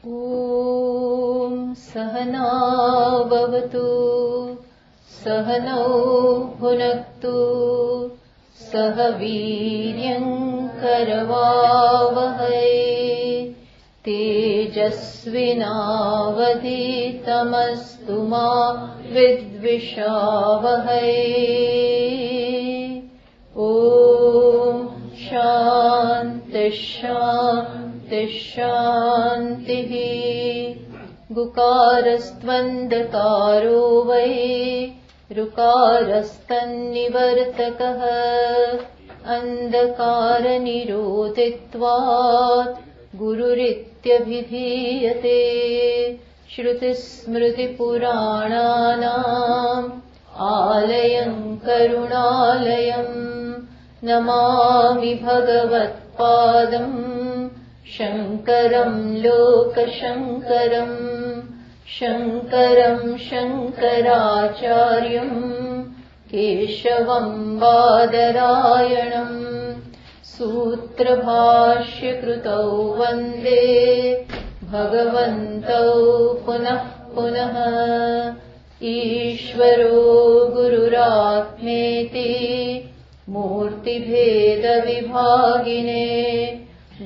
ॐ सहना भवतु सहनौ भुनक्तु सह वीर्यं करवावहै तेजस्विनावधीतमस्तु मा विद्विषावहै। ॐ शान्ति शान्ति शान्तिः। गुकारस्त्वन्धकारो वै ऋकारस्तन्निवर्तकः अन्धकारनिरोधित्वात् गुरुरित्यभिधीयते। श्रुतिस्मृतिपुराणानाम् आलयं करुणालयं नमामि भगवत्पादं शङ्करं लोकशङ्करं शङ्करं शङ्कराचार्यं केशवं बादरायणं सूत्रभाष्यकृतौ वन्दे भगवन्तौ पुनः पुनः। ईश्वरो गुरुरात्मेति मूर्तिभेदविभागिने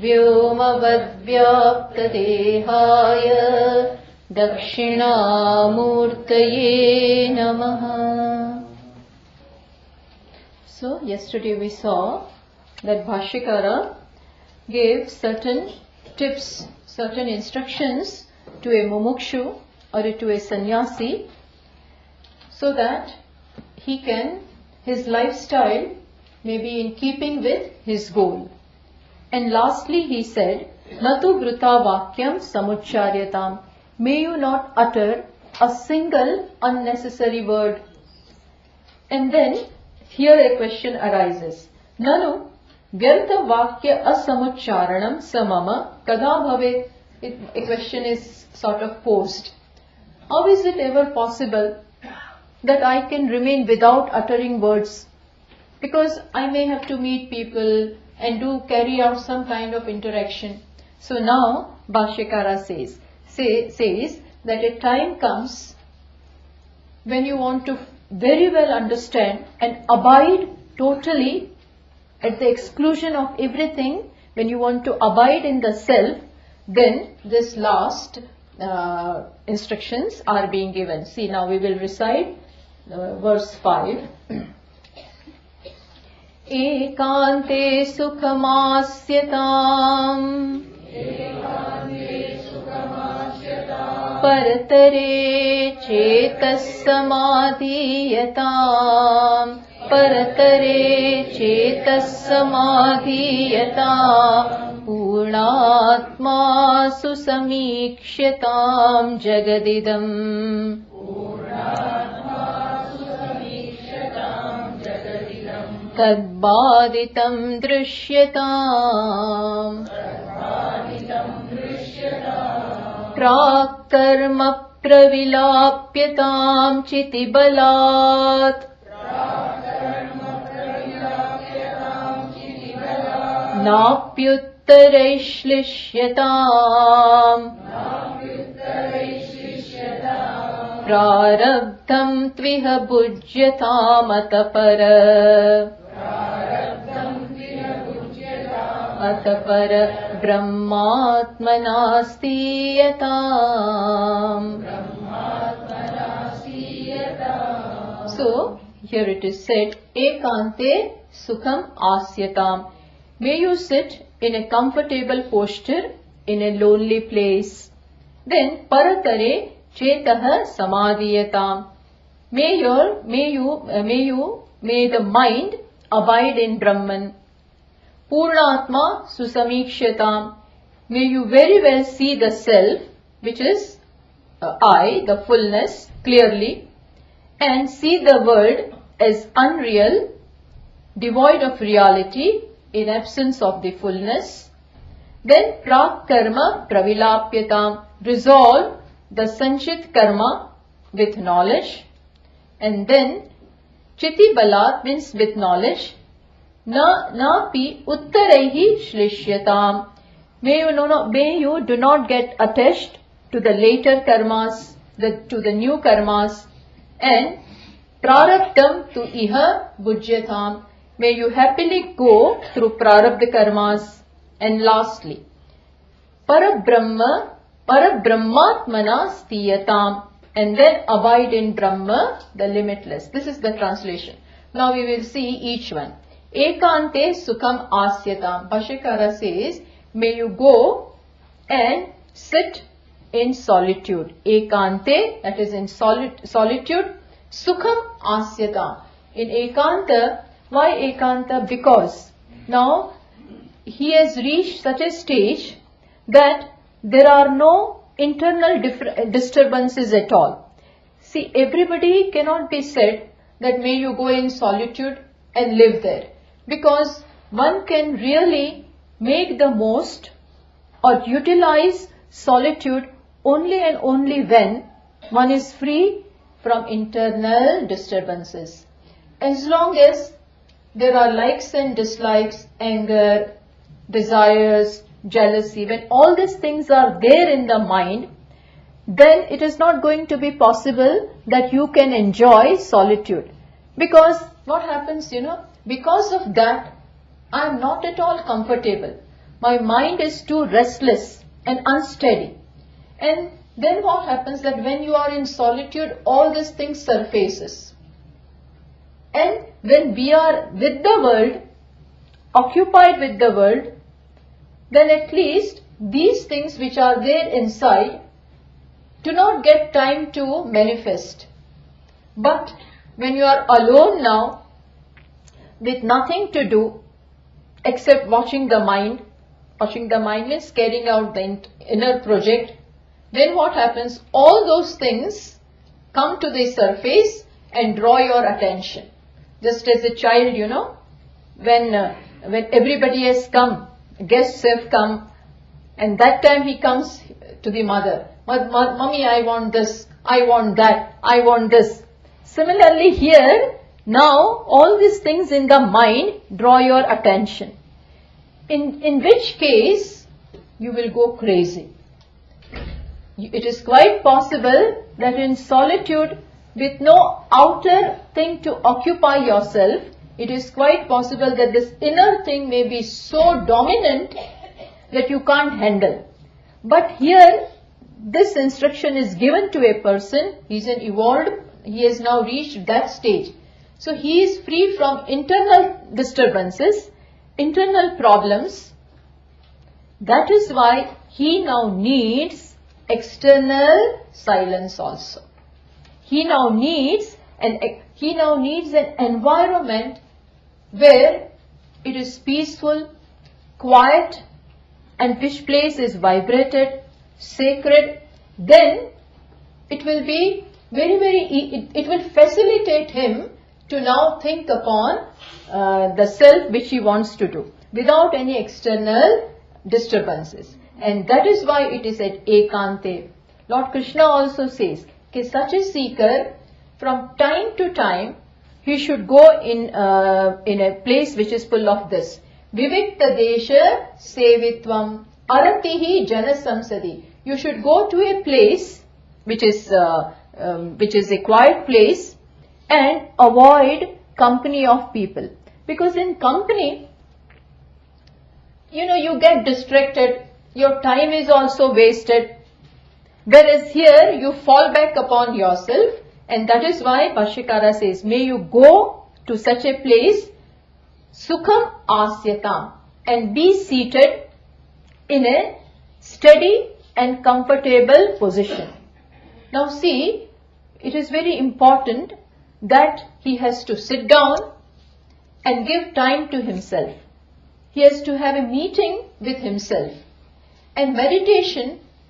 व्योमवद्व्याप्तदेहाय दक्षिणामूर्तये नमः। So yesterday we saw that Bhashyakara gave certain tips, certain instructions to a mumukshu or to a sannyasi so that his lifestyle may be in keeping with his goal. And lastly he said, Natu Bruta Vakyam Samucharyatam. May you not utter a single unnecessary word. And then here a question arises. Nanu Vyartha Vakya Asamucharanam Samama Kada Bhavet. A question is sort of posed. How is it ever possible that I can remain without uttering words? Because I may have to meet people and carry out some kind of interaction. So now Bhashyakara says that a time comes when you want to very well understand and abide totally at the exclusion of everything, when you want to abide in the self, then this last instructions are being given. See, now we will recite verse 5. Ekante sukhamasyatam paratare chetas samadhiyatam paratare chetas samadhiyatam purnatma susamikshyatam jagadidam tadbaditam drishyataam prakarma pravilapyatam chitibalat napyuttaraishlishyataam prarabdham tviha bhujyatam atapara brahmatmanasthiyatam. So here it is said, ekante sukham asyatam. May you sit in a comfortable posture in a lonely place. Then paratare chetah samadhiyatam. May the mind abide in Brahman. Purnatma susamikshyatam. May you very well see the self, which is I, the fullness, clearly, and see the world as unreal, devoid of reality, in absence of the fullness. Then prak karma pravilapyatam. Resolve the sanchit karma with knowledge. And then chiti balat means with knowledge. Na pi uttaraihi shlishyatam. May you do not get attached to the later karmas, to the new karmas, and prarabdham tu iha bhujyatham. May you happily go through prarabdha karmas. And lastly, Parabrahmatmana stiyatam, and then abide in Brahma, the limitless. This is the translation. Now we will see each one. Ekante sukham asyatam. Bhashyakara says, may you go and sit in solitude. Ekante, that is in solitude. Sukham asyatam. In ekanta, why ekanta? Because now he has reached such a stage that there are no internal disturbances at all. See, everybody cannot be said that may you go in solitude and live there, because one can really make the most or utilize solitude only and only when one is free from internal disturbances. As long as there are likes and dislikes, anger, desires, jealousy, when all these things are there in the mind, then it is not going to be possible that you can enjoy solitude. Because what happens, because of that, I am not at all comfortable. My mind is too restless and unsteady. And then what happens that when you are in solitude, all these things surfaces. And when we are with the world, occupied with the world, then at least these things which are there inside do not get time to manifest. But when you are alone now, with nothing to do except watching the mind means carrying out the inner project, then what happens? All those things come to the surface and draw your attention. Just as a child, when everybody has come, guests have come, and that time he comes to the mother. Mummy, I want this, I want that, I want this. Similarly here, now all these things in the mind draw your attention. In which case, you will go crazy. It is quite possible that in solitude, with no outer thing to occupy yourself, it is quite possible that this inner thing may be so dominant that you can't handle. But here, this instruction is given to a person. He is he has now reached that stage. So he is free from internal disturbances, internal problems. That is why he now needs external silence also. He now needs an environment where it is peaceful, quiet, and which place is vibrated, sacred. Then it will be it will facilitate him to now think upon the self which he wants to do without any external disturbances. And that is why it is at Ekante. Lord Krishna also says that such a seeker, from time to time, he should go in a place which is full of this. Vivikta desha sevitvam aratihi jana samsadi. You should go to a place which is a quiet place and avoid company of people. Because in company, you get distracted, your time is also wasted. Whereas here, you fall back upon yourself, and that is why Bhashyakara says, may you go to such a place, sukham asyatam, and be seated in a steady and comfortable position. Now see, it is very important that he has to sit down and give time to himself. He has to have a meeting with himself. And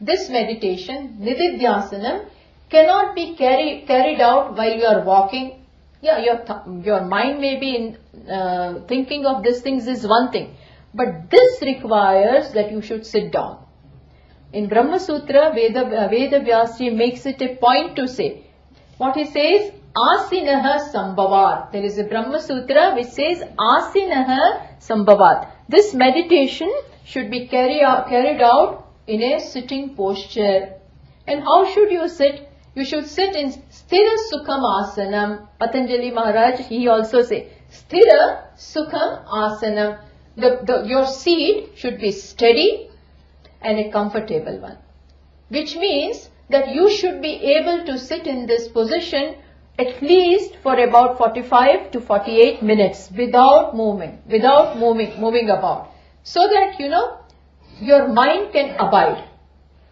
this meditation, nididhyasanam, cannot be carried out while you are walking. Yeah, your mind may be thinking of these things is one thing. But this requires that you should sit down. In Brahma Sutra, Veda Vyasji makes it a point to say, what he says, Asinaha Sambhavat. There is a Brahma Sutra which says Asinaha Sambhavat. This meditation should be carried out in a sitting posture. And how should you sit? You should sit in Sthira Sukham Asanam. Patanjali Maharaj, he also says, Sthira Sukham Asanam. Your seat should be steady and a comfortable one. Which means that you should be able to sit in this position at least for about 45 to 48 minutes without moving about. So that, your mind can abide.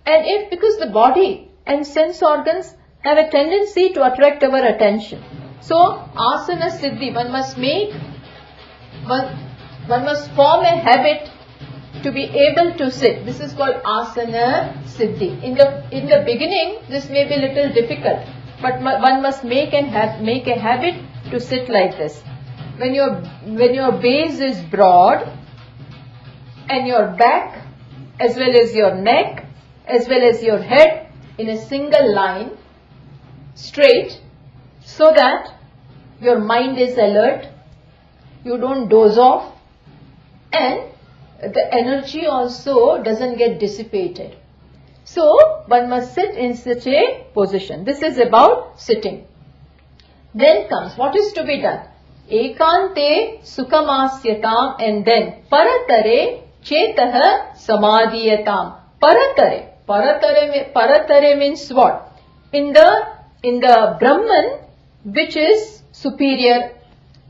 And because the body and sense organs have a tendency to attract our attention. So, asana siddhi, one must form a habit to be able to sit. This is called asana siddhi. In the beginning, this may be a little difficult, but one must make a habit to sit like this. When your base is broad and your back as well as your neck as well as your head in a single line, straight, so that your mind is alert, you don't doze off, and the energy also doesn't get dissipated. So, one must sit in such a position. This is about sitting. Then comes, what is to be done? Ekante sukhamasyatam, and then paratare chetah samadhiyatam. Paratare means what? In the Brahman, which is superior,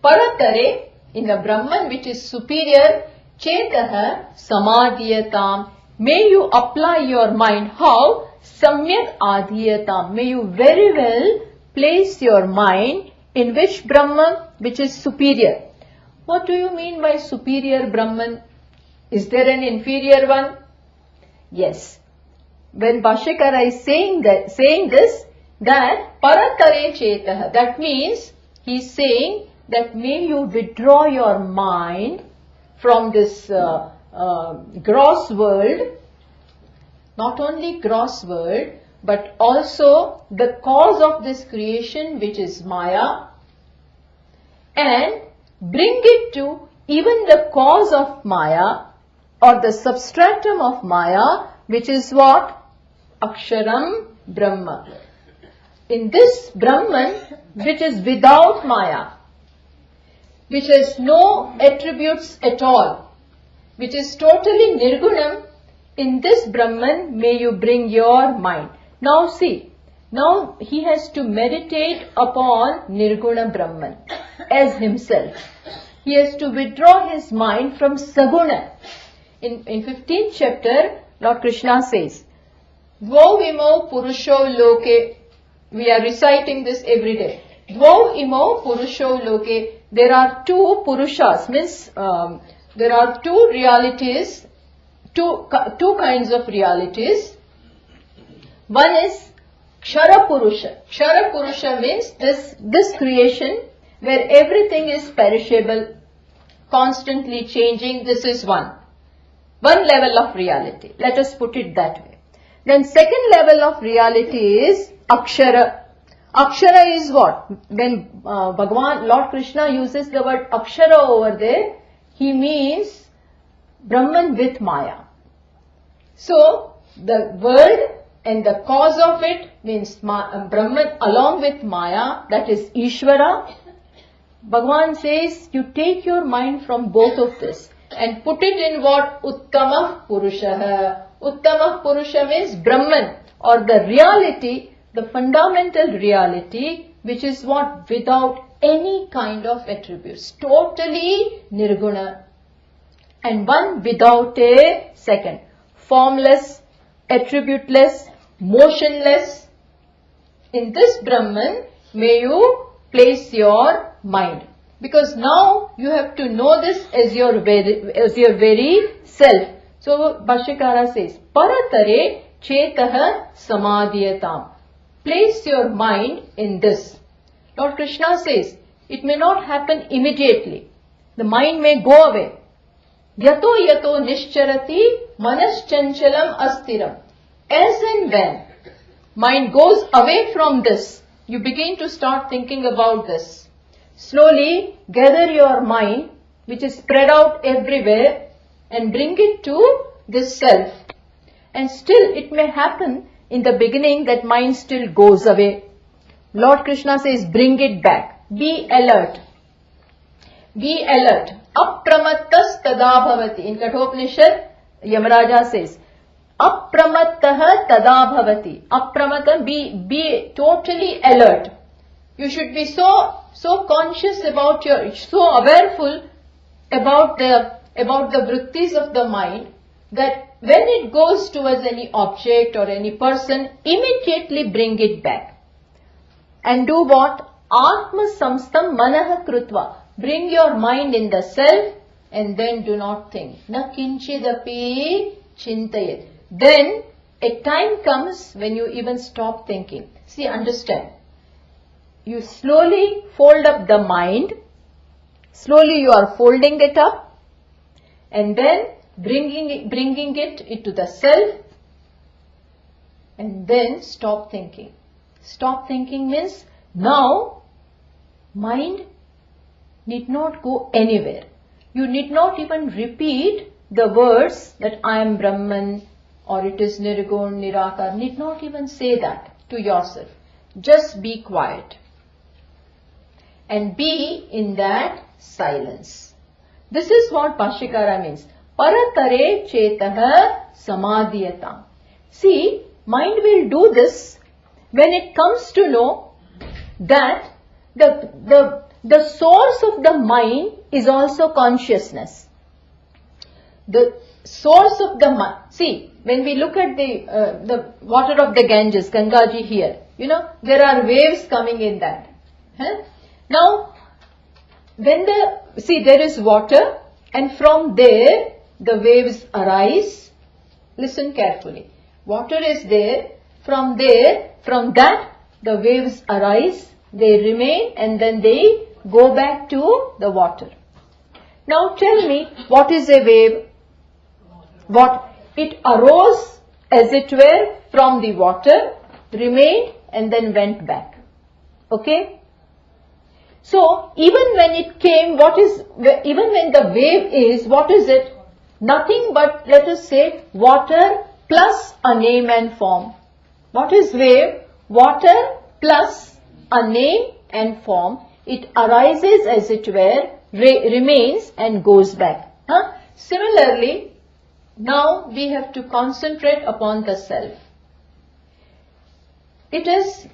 paratare, in the Brahman which is superior, chetah samadhiyatam. May you apply your mind. How? Samyak adhiyatam. May you very well place your mind in which Brahman, which is superior. What do you mean by superior Brahman? Is there an inferior one? Yes. When Bhashyakara is saying this, that paratare chetah, that means he is saying that may you withdraw your mind from this gross world, not only gross world, but also the cause of this creation, which is Maya, and bring it to even the cause of Maya or the substratum of Maya, which is what? Aksharam Brahma. In this Brahman, which is without Maya, which has no attributes at all, which is totally nirgunam, in this Brahman may you bring your mind. Now see, now he has to meditate upon Nirguna Brahman as himself. He has to withdraw his mind from Saguna. In 15th chapter, Lord Krishna says, Dvau imau purusho loke. We are reciting this every day. Dvau imau purusho loke. There are two Purushas, means there are two realities, two kinds of realities. One is Kshara Purusha. Kshara Purusha means this creation where everything is perishable, constantly changing. This is one level of reality. Let us put it that way. Then second level of reality is Akshara. Akshara is what? When Bhagavan, Lord Krishna uses the word Akshara over there, he means Brahman with Maya. So, the world and the cause of it means Brahman along with Maya, that is Ishvara. Bhagavan says, you take your mind from both of this and put it in what? Uttamah Purusha. Uttamah Purusha means Brahman, or the reality, the fundamental reality, which is what? Without any kind of attributes. Totally Nirguna. And one without a second. Formless, attributeless, motionless. In this Brahman, may you place your mind. Because now you have to know this as your very self. So Bhashyakara says, Paratare chetah samadhiyatam. Place your mind in this. Lord Krishna says, it may not happen immediately. The mind may go away. Yato yato nischarati manaschanchalam astiram. As and when mind goes away from this, you begin to start thinking about this. Slowly gather your mind, which is spread out everywhere, and bring it to this self. And still it may happen in the beginning that mind still goes away. Lord Krishna says, bring it back. Be alert. Be alert. Apramattas tada bhavati. In Kathopanishad, Yamaraja says, Apramattaha tada bhavati. Apramatta, be totally alert. You should be so conscious about so awareful about the vrittis of the mind that when it goes towards any object or any person, immediately bring it back. And do what? Atma samstam manah krutva. Bring your mind in the self and then do not think. Na kinchidapi chintayet. Then a time comes when you even stop thinking. See, understand. You slowly fold up the mind. Slowly you are folding it up and then bringing it into the self and then stop thinking. Stop thinking means now mind need not go anywhere. You need not even repeat the words that I am Brahman or it is Nirgun, Nirakar. Need not even say that to yourself. Just be quiet and be in that silence. This is what Bhashyakara means. Paratare chetaha samadhyatam. See, mind will do this when it comes to know that the source of the mind is also consciousness. The source of the mind. See, when we look at the water of the Ganges, Gangaji here, there are waves coming in that. Now, there is water and from there the waves arise. Listen carefully. Water is there. From that the waves arise. They remain and then they go back to the water. Now tell me, what is a wave? It arose as it were from the water, remained and then went back. Okay? So even when it came, even when the wave is, what is it? Nothing but, let us say, water plus a name and form. What is wave? Water plus a name and form. It arises as it were, remains and goes back. Similarly, now we have to concentrate upon the self. It is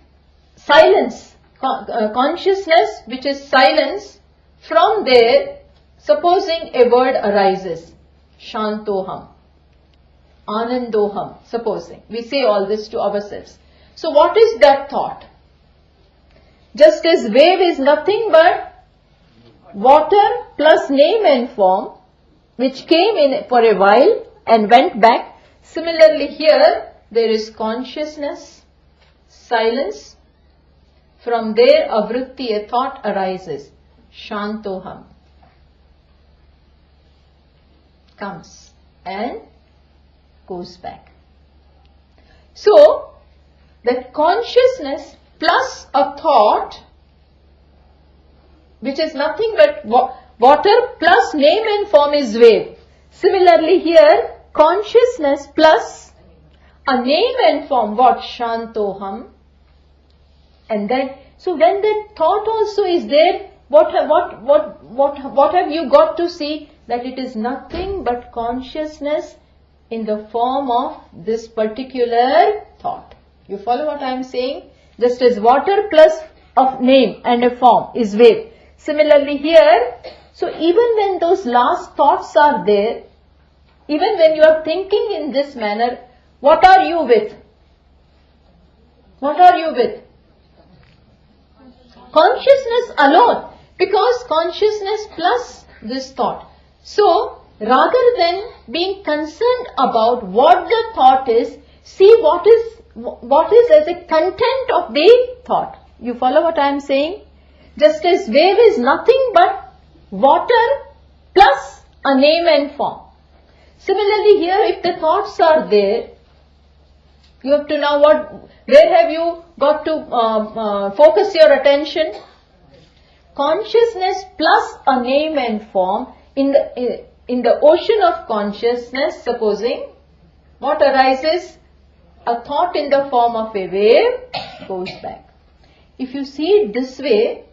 silence, consciousness which is silence. From there, supposing a word arises, Shantoham, Anandoham, supposing. We say all this to ourselves. So what is that thought? Just as wave is nothing but water plus name and form, which came in for a while and went back. Similarly here, there is consciousness, silence. From there, a vritti, a thought arises. Shantoham. Comes and goes back. So, that consciousness plus a thought, which is nothing but water plus name and form is wave. Similarly here, consciousness plus a name and form, what? Shantoham. And then, so when that thought also is there, what have you got to see? That it is nothing but consciousness in the form of this particular thought. You follow what I am saying? Just as water plus a name and a form is wave. Similarly here, so even when those last thoughts are there, even when you are thinking in this manner, what are you with? What are you with? Consciousness alone, because consciousness plus this thought. So, rather than being concerned about what the thought is, see what is as a content of the thought. You follow what I am saying? Just as wave is nothing but water plus a name and form. Similarly here, if the thoughts are there, you have to now where have you got to focus your attention? Consciousness plus a name and form. in the ocean of consciousness, supposing what arises? A thought in the form of a wave goes back. If you see it this way,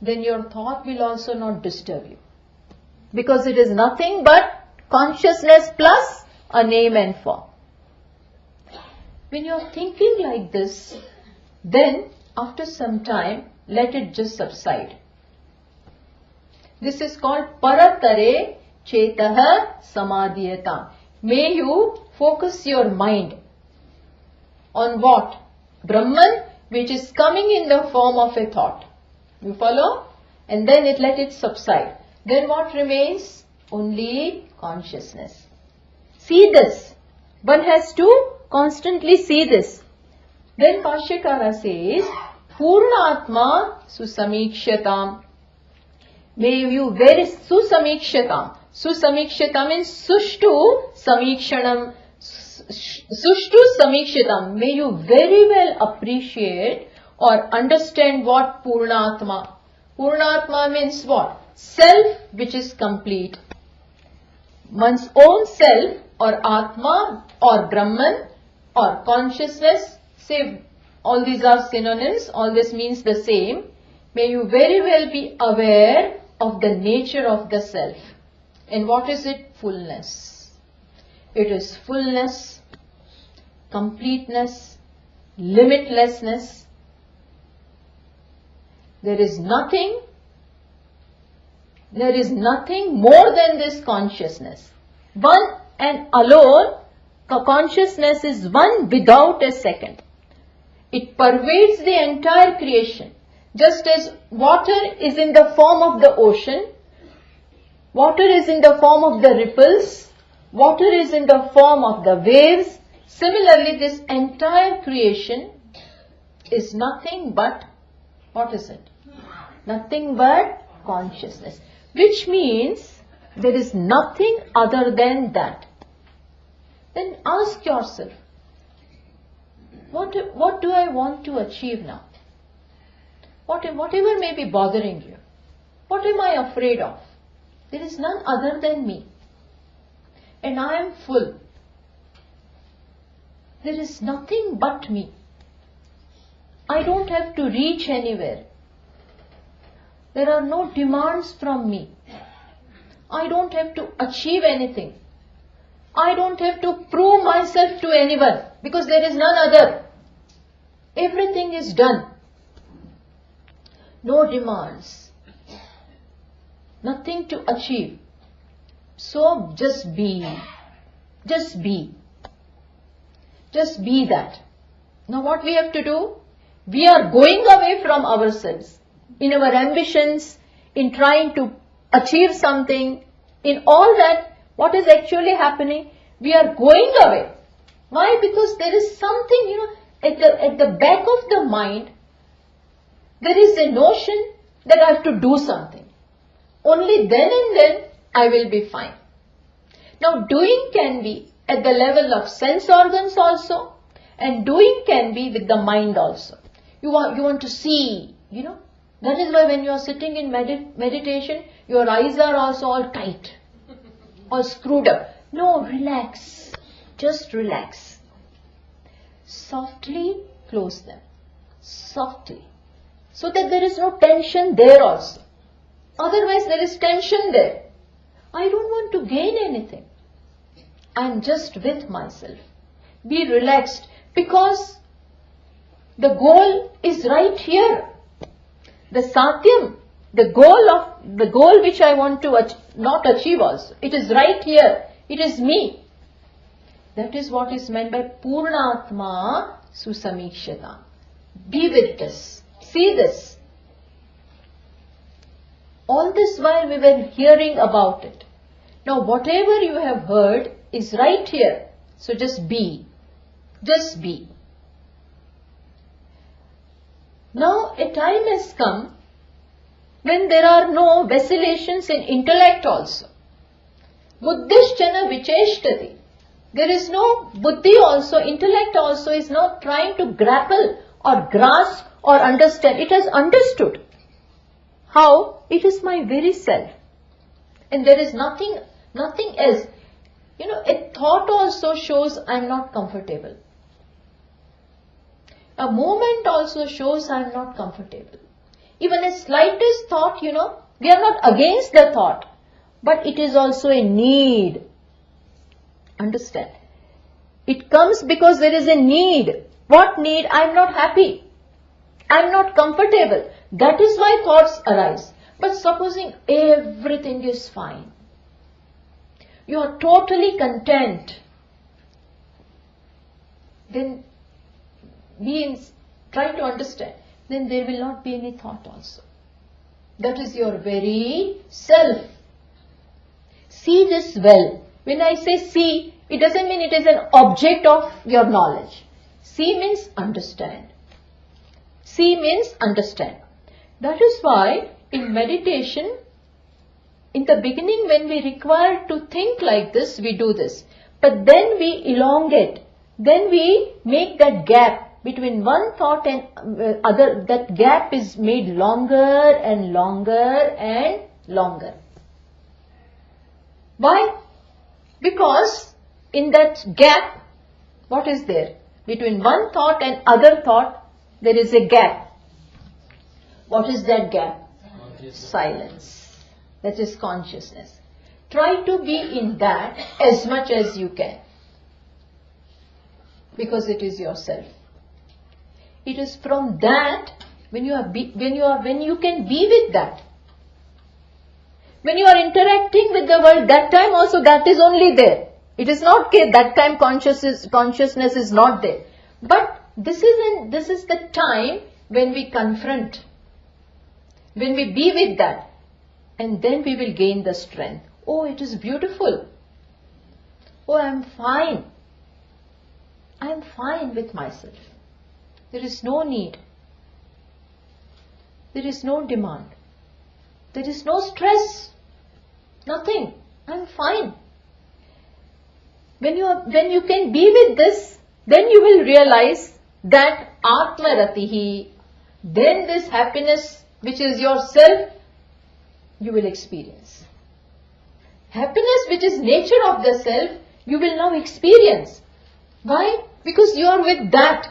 then your thought will also not disturb you. Because it is nothing but consciousness plus a name and form. When you are thinking like this, then after some time, let it just subside. This is called paratare chetaha samadhiyata. May you focus your mind on what? Brahman, which is coming in the form of a thought. You follow? And then let it subside. Then what remains? Only consciousness. See this. One has to constantly see this. Then Bhashyakara says, Purnatma susamikshatam. May you very susamikshatam. Susamikshatam means sushtu samikshanam. Sushtu samikshatam. May you very well appreciate or understand what Purnatma. Purnatma means what? Self which is complete. One's own self or Atma or Brahman or consciousness. Say all these are synonyms. All this means the same. May you very well be aware of the nature of the self. And what is it? Fullness. It is fullness, completeness, limitlessness. There is nothing more than this consciousness. One and alone, consciousness is one without a second. It pervades the entire creation. Just as water is in the form of the ocean, water is in the form of the ripples, water is in the form of the waves. Similarly, this entire creation is nothing but, what is it? Nothing but consciousness. Which means there is nothing other than that. Then ask yourself, what do I want to achieve now? Whatever may be bothering you. What am I afraid of? There is none other than me. And I am full. There is nothing but me. I don't have to reach anywhere. There are no demands from me. I don't have to achieve anything. I don't have to prove myself to anyone because there is none other. Everything is done. No demands. Nothing to achieve. So just be. Just be. Just be that. Now what we have to do? We are going away from ourselves. In our ambitions, in trying to achieve something, in all that, what is actually happening? We are going away. Why? Because there is something, at the back of the mind, there is a notion that I have to do something. Only then and then I will be fine. Now doing can be at the level of sense organs also, and doing can be with the mind also. You want to see, That is why when you are sitting in meditation, your eyes are also all tight, all screwed up. No, relax. Just relax. Softly close them. Softly. So that there is no tension there also. Otherwise there is tension there. I don't want to gain anything. I am just with myself. Be relaxed because the goal is right here. The satyam, the goal which I want to not achieve also. It is right here. It is me. That is what is meant by Purnatma Susamikshata. Be with this. See this. All this while we were hearing about it. Now whatever you have heard is right here. So just be. Just be. Now a time has come when there are no vacillations in intellect also. Buddhishchana vicheshtati. There is no buddhi also, intellect also is not trying to grapple or grasp or understand. It has understood. How? It is my very self. And there is nothing Nothing else. A thought also shows I am not comfortable. A moment also shows I am not comfortable. Even a slightest thought, we are not against the thought, but it is also a need. Understand? It comes because there is a need. What need? I am not happy. I am not comfortable. That is why thoughts arise. But supposing everything is fine, you are totally content, then try to understand, then there will not be any thought also. That is your very self. See this well. When I say see, it doesn't mean it is an object of your knowledge. See means understand. See means understand. That is why in meditation, in the beginning when we require to think like this, we do this. But then we elongate. Then we make that gap between one thought and other. That gap is made longer and longer and longer. Why? Because in that gap, what is there? Between one thought and other thought, there is a gap. What is that gap? Silence. That is consciousness. Try to be in that as much as you can. Because it is yourself. It is from that when you can be with that. When you are interacting with the world, that time also that is only there. It is not that time consciousness is not there. But this is the time when we confront, when we be with that, and then we will gain the strength. Oh, it is beautiful. Oh, I am fine. I am fine with myself. There is no need. There is no demand. There is no stress. Nothing. I am fine. When you can be with this, then you will realize that Atma Ratihi, then this happiness which is yourself, you will experience. Happiness which is nature of the self, you will now experience. Why? Because you are with that.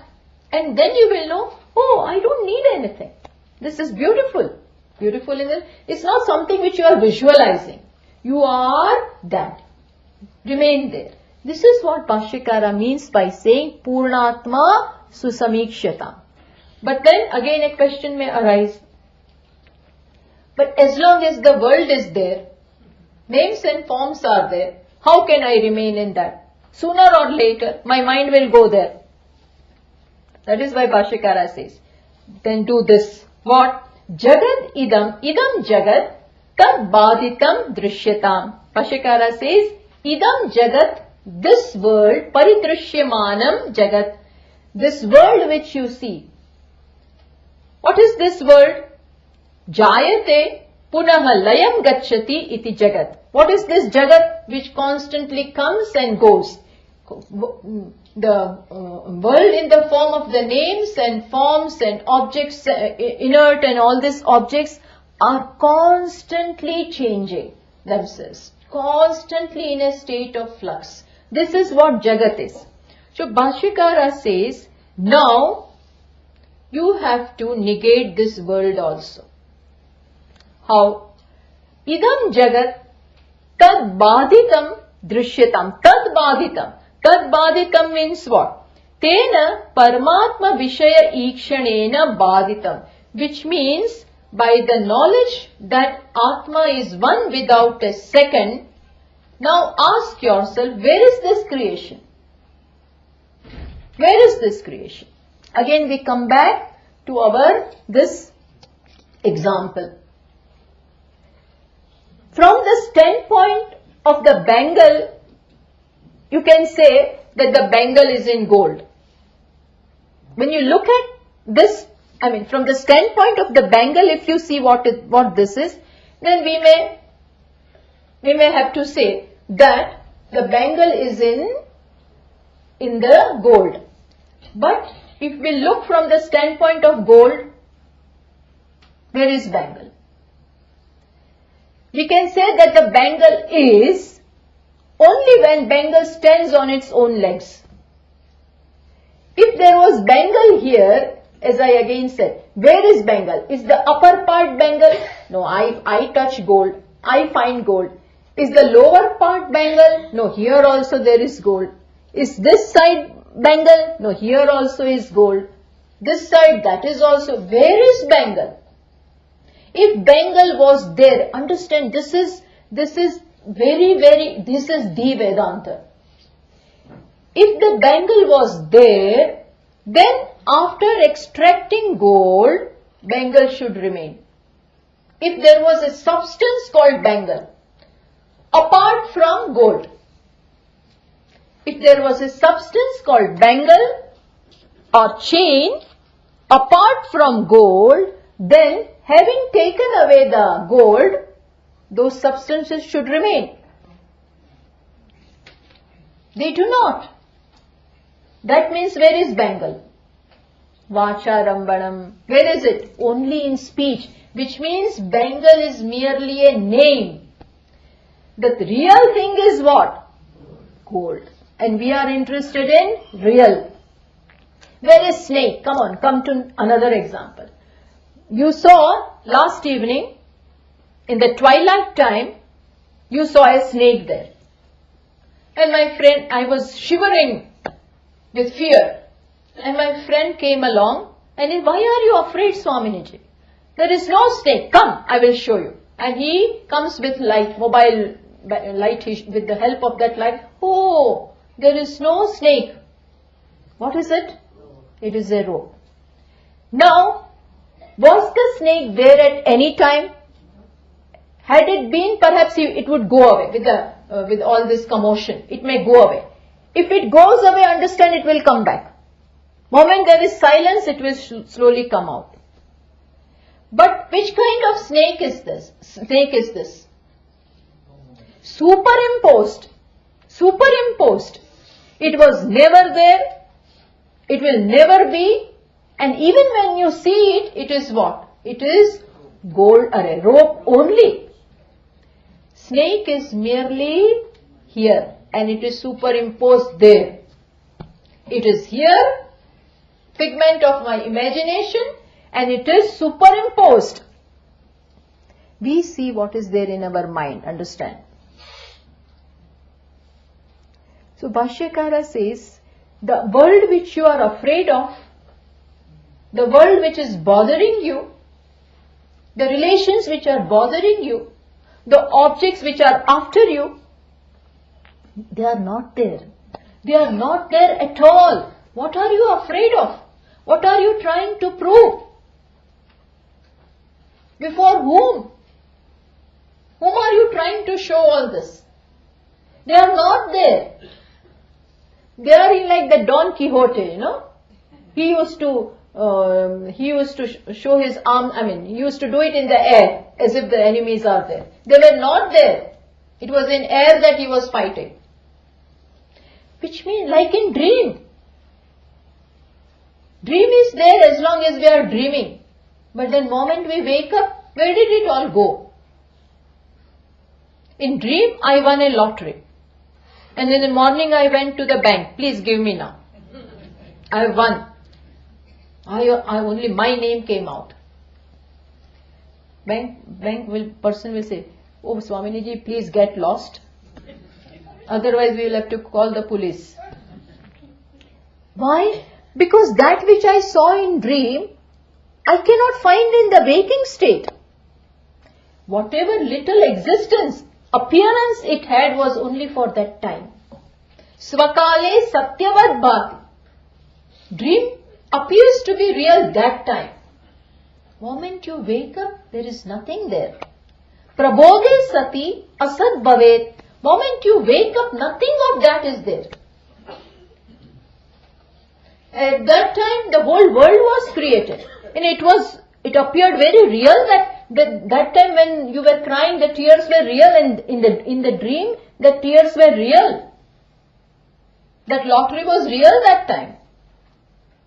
And then you will know, oh, I don't need anything. This is beautiful. Beautiful in it. It's not something which you are visualizing. You are that. Remain there. This is what Bhashyakara means by saying Purnatma Susamikshyata. But then again a question may arise. But as long as the world is there, names and forms are there, how can I remain in that? Sooner or later, my mind will go there. That is why Bhashyakara says, then do this. What? Jagad idam jagat tad baditam drishyatam. Bhashyakara says, idam jagat, this world, paridrishyamanam jagat, this world which you see. What is this world? Jayate punaha layam gacchati iti jagat. What is this jagat which constantly comes and goes? The world in the form of the names and forms and objects, inert and all these objects are constantly changing themselves, constantly in a state of flux. This is what Jagat is. So Bhashyakara says, now you have to negate this world also. How? Idam Jagat tad baditam drishyatam. Tad baditam. Tad baditam means what? Tena Paramatma Vishaya Ikshanena Baditam, which means by the knowledge that Atma is one without a second. Now ask yourself, where is this creation? Where is this creation? Again we come back to this example. From the standpoint of the bangle, you can say that the bangle is in gold. When you look at this, from the standpoint of the bangle, if you see what this is, then we may have to say that the bangle is in the gold. But if we look from the standpoint of gold, where is bangle? We can say that the bangle is only when Bengal stands on its own legs. If there was Bengal here, as I again said, where is Bengal? Is the upper part Bengal? No, I touch gold. I find gold. Is the lower part Bengal? No, here also there is gold. Is this side Bengal? No, here also is gold. This side, that is also. Where is Bengal? If Bengal was there, understand, this is very, this is the Vedanta. If the Bengal was there, then after extracting gold, Bengal should remain. If there was a substance called Bengal, apart from gold, if there was a substance called Bengal or chain, apart from gold, then having taken away the gold, those substances should remain. They do not. That means where is Bengal? Vacha Rambanam. Where is it? Only in speech, which means Bengal is merely a name. The real thing is what? Gold. And we are interested in real. Where is snake? Come on, come to another example. You saw last evening, in the twilight time, you saw a snake there. And my friend, I was shivering with fear. And my friend came along and he, why are you afraid, Swaminiji? There is no snake. Come, I will show you. And he comes with light, mobile light, with the help of that light. Oh, there is no snake. What is it? It is a rope. Now, was the snake there at any time? Had it been, perhaps it would go away with all this commotion. It may go away. If it goes away, understand it will come back. Moment there is silence, it will slowly come out. But which kind of snake is this? Superimposed. Superimposed. It was never there. It will never be. And even when you see it, it is what? It is gold or a rope only. Snake is merely here and it is superimposed there. It is here, figment of my imagination, and it is superimposed. We see what is there in our mind, understand? So Bhashyakara says, the world which you are afraid of, the world which is bothering you, the relations which are bothering you, the objects which are after you, they are not there. They are not there at all. What are you afraid of? What are you trying to prove? Before whom? Whom are you trying to show all this? They are not there. They are in like the Don Quixote, you know. He used to show his arm, he used to do it in the air as if the enemies are there. They were not there. It was in air that he was fighting. Which means like in dream. Dream is there as long as we are dreaming. But the moment we wake up, where did it all go? In dream, I won a lottery. And in the morning I went to the bank. Please give me now. I won. I only my name came out. Person will say, oh Swaminiji, please get lost. Otherwise we will have to call the police. Why? Because that which I saw in dream, I cannot find in the waking state. Whatever little existence, appearance it had was only for that time. Svakale satyavad bhati. Dream appears to be real that time. Moment you wake up, there is nothing there. Prabodhe sati asad bhavet. Moment you wake up, nothing of that is there. At that time, the whole world was created. And it appeared very real that time when you were crying, the tears were real, and in the dream, the tears were real. That lottery was real that time.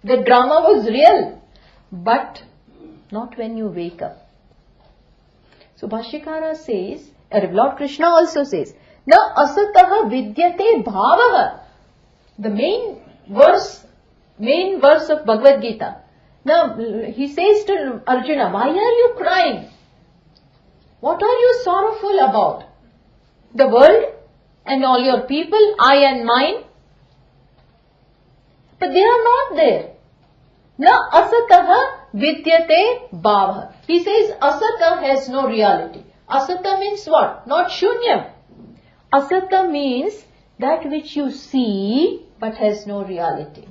The drama was real. But not when you wake up. So Bhashyakara says, Lord Krishna also says, Na asataha vidyate bhavaha. The main verse of Bhagavad Gita. Now he says to Arjuna, why are you crying? What are you sorrowful about? The world and all your people, I and mine? But they are not there. Na asataha vidyate bhavaha. He says asata has no reality. Asata means what? Not shunyam. Asata means that which you see but has no reality.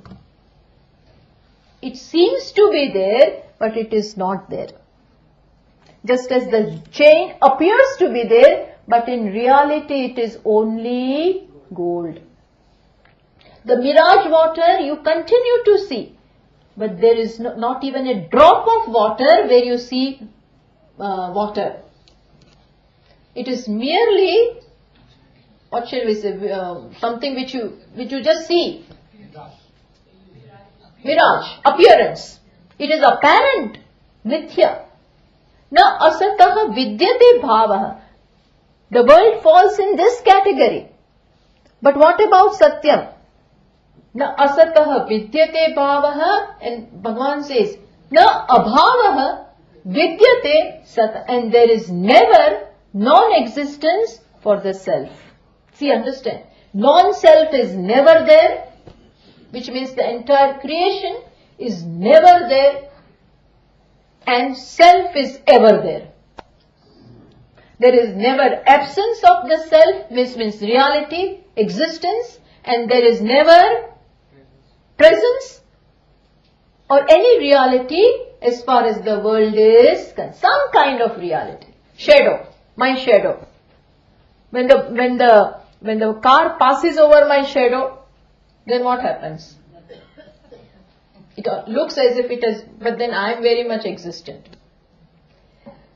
It seems to be there, but it is not there. Just as the chain appears to be there, but in reality it is only gold. The mirage water you continue to see, but there is not even a drop of water where you see water. It is merely, what shall we say, something which you just see. Mirage, appearance. It is apparent, mithya. Na asataha vidyate bhavaha. The world falls in this category. But what about satyam? Na asataha vidyate bhavaha, and Bhagavan says, na abhavaha vidyate sat, and there is never non-existence for the self. See, understand. Non-self is never there, which means the entire creation is never there, and self is ever there. There is never absence of the self, which means reality, existence, and there is never presence or any reality as far as the world is concerned. Some kind of reality. Shadow, my shadow. When the car passes over my shadow, then what happens? It looks as if it is, but then I am very much existent.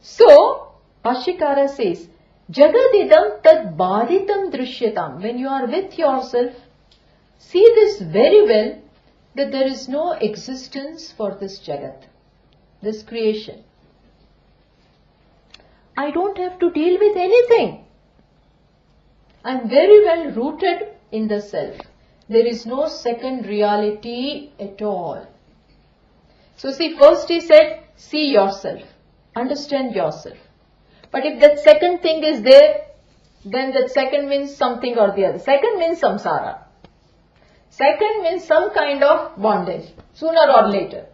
So, Bhashyakara says, Jagadidam tad baditam drishyatam. When you are with yourself, see this very well, that there is no existence for this Jagat, this creation. I don't have to deal with anything. I am very well rooted in the self. There is no second reality at all. So see, first he said, see yourself, understand yourself. But if that second thing is there, then that second means something or the other. Second means samsara. Second means some kind of bondage, sooner or later.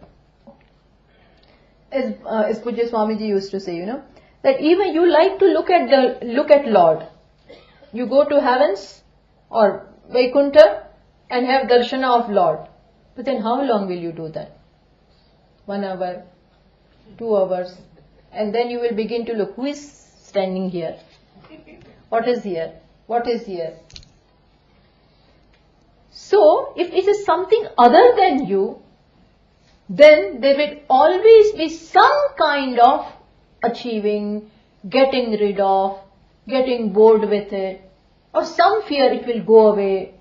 As Pujya Swamiji used to say, that even you like to look at Lord. You go to heavens or Vaikuntha and have darshana of Lord. But then how long will you do that? 1 hour, 2 hours, and then you will begin to look, who is standing here? What is here? What is here? So, if it is something other than you, then there will always be some kind of achieving, getting rid of, getting bored with it, or some fear it will go away.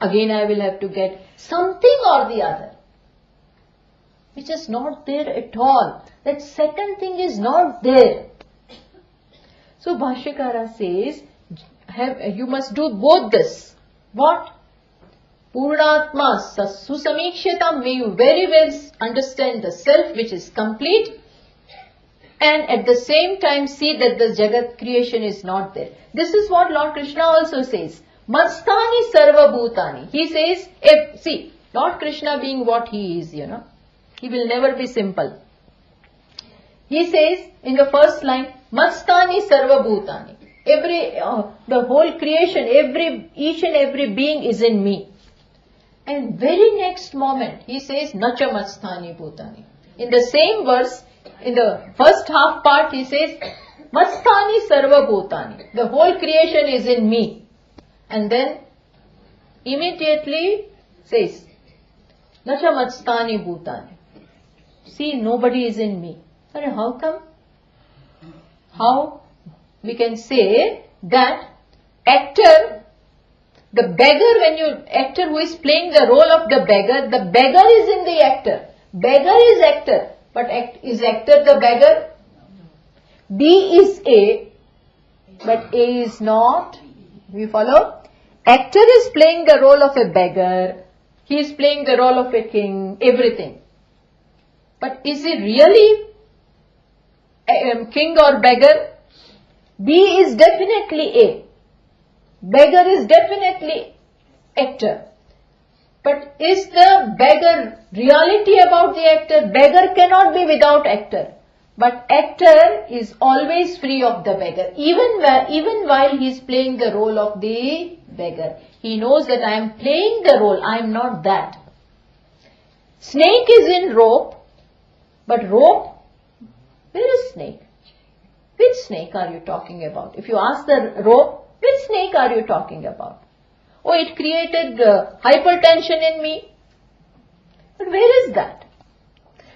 Again I will have to get something or the other, which is not there at all. That second thing is not there. So Bhashyakara says, you must do both this. What? Purnatma susamikshatam, may you very well understand the self which is complete, and at the same time see that the Jagat creation is not there. This is what Lord Krishna also says. Mastani sarva bhutani. He says, see, Lord Krishna being what he is, he will never be simple. He says in the first line, Mastani sarva bhutani. The whole creation, each and every being is in me. And very next moment, he says, Nacha Mastani Bhutani. In the same verse, in the first half part, he says, Mastani Sarva Bhutani. The whole creation is in me. And then, immediately says, Nacha Mastani Bhutani. See, nobody is in me. Sorry, how come? How we can say that actor, the beggar, actor who is playing the role of the beggar is in the actor. Beggar is actor. But is actor the beggar? B is A, but A is not Do you follow? Actor is playing the role of a beggar. He is playing the role of a king, everything. But is he really a king or beggar? B is definitely A. Beggar is definitely actor. But is the beggar reality about the actor? Beggar cannot be without actor. But actor is always free of the beggar. Even while he is playing the role of the beggar. He knows that I am playing the role, I am not that. Snake is in rope, but rope, where is snake? Which snake are you talking about? If you ask the rope, which snake are you talking about? Oh, it created hypertension in me. But where is that?